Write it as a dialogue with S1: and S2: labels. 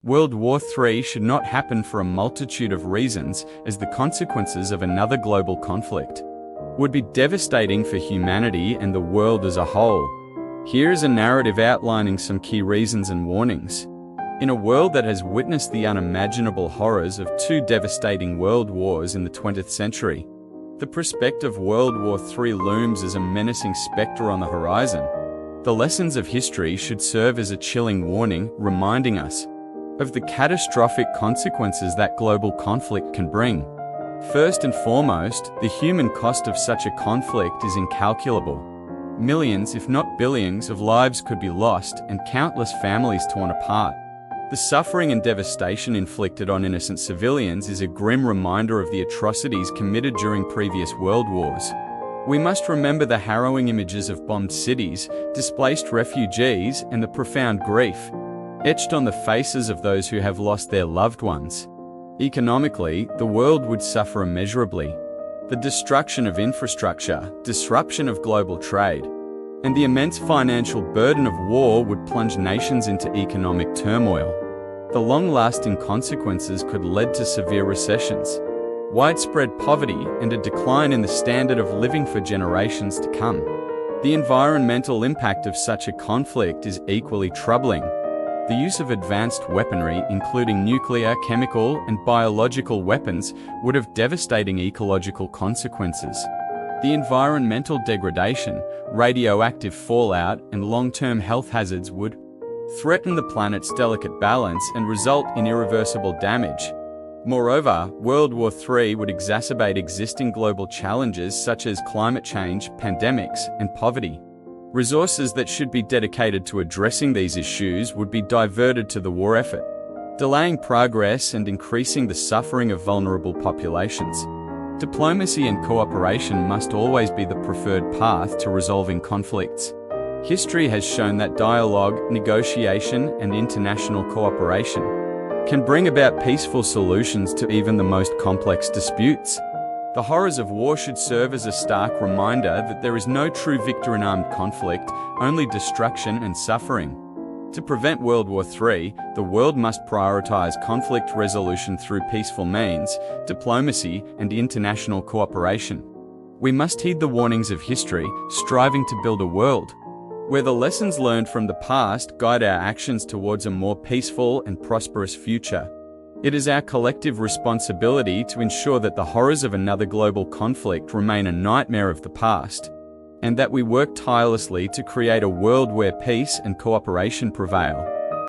S1: World War III should not happen for a multitude of reasons, as the consequences of another global conflict would be devastating for humanity and the world as a whole. Here is a narrative outlining some key reasons and warnings. In a world that has witnessed the unimaginable horrors of two devastating world wars in the 20th century, the prospect of World War III looms as a menacing specter on the horizon. The lessons of history should serve as a chilling warning, reminding us of the catastrophic consequences that global conflict can bring. First and foremost, the human cost of such a conflict is incalculable. Millions, if not billions, of lives could be lost and countless families torn apart. The suffering and devastation inflicted on innocent civilians is a grim reminder of the atrocities committed during previous world wars. We must remember the harrowing images of bombed cities, displaced refugees, and the profound grief etched on the faces of those who have lost their loved ones. Economically, the world would suffer immeasurably. The destruction of infrastructure, disruption of global trade, and the immense financial burden of war would plunge nations into economic turmoil. The long-lasting consequences could lead to severe recessions, widespread poverty, and a decline in the standard of living for generations to come. The environmental impact of such a conflict is equally troubling. The use of advanced weaponry, including nuclear, chemical, and biological weapons, would have devastating ecological consequences. The environmental degradation, radioactive fallout, and long-term health hazards would threaten the planet's delicate balance and result in irreversible damage. Moreover, World War III would exacerbate existing global challenges such as climate change, pandemics, and poverty. Resources that should be dedicated to addressing these issues would be diverted to the war effort, delaying progress and increasing the suffering of vulnerable populations. Diplomacy and cooperation must always be the preferred path to resolving conflicts. History has shown that dialogue, negotiation, and international cooperation can bring about peaceful solutions to even the most complex disputes. The horrors of war should serve as a stark reminder that there is no true victor in armed conflict, only destruction and suffering. To prevent World War III, the world must prioritize conflict resolution through peaceful means, diplomacy, and international cooperation. We must heed the warnings of history, striving to build a world where the lessons learned from the past guide our actions towards a more peaceful and prosperous future. It is our collective responsibility to ensure that the horrors of another global conflict remain a nightmare of the past, and that we work tirelessly to create a world where peace and cooperation prevail.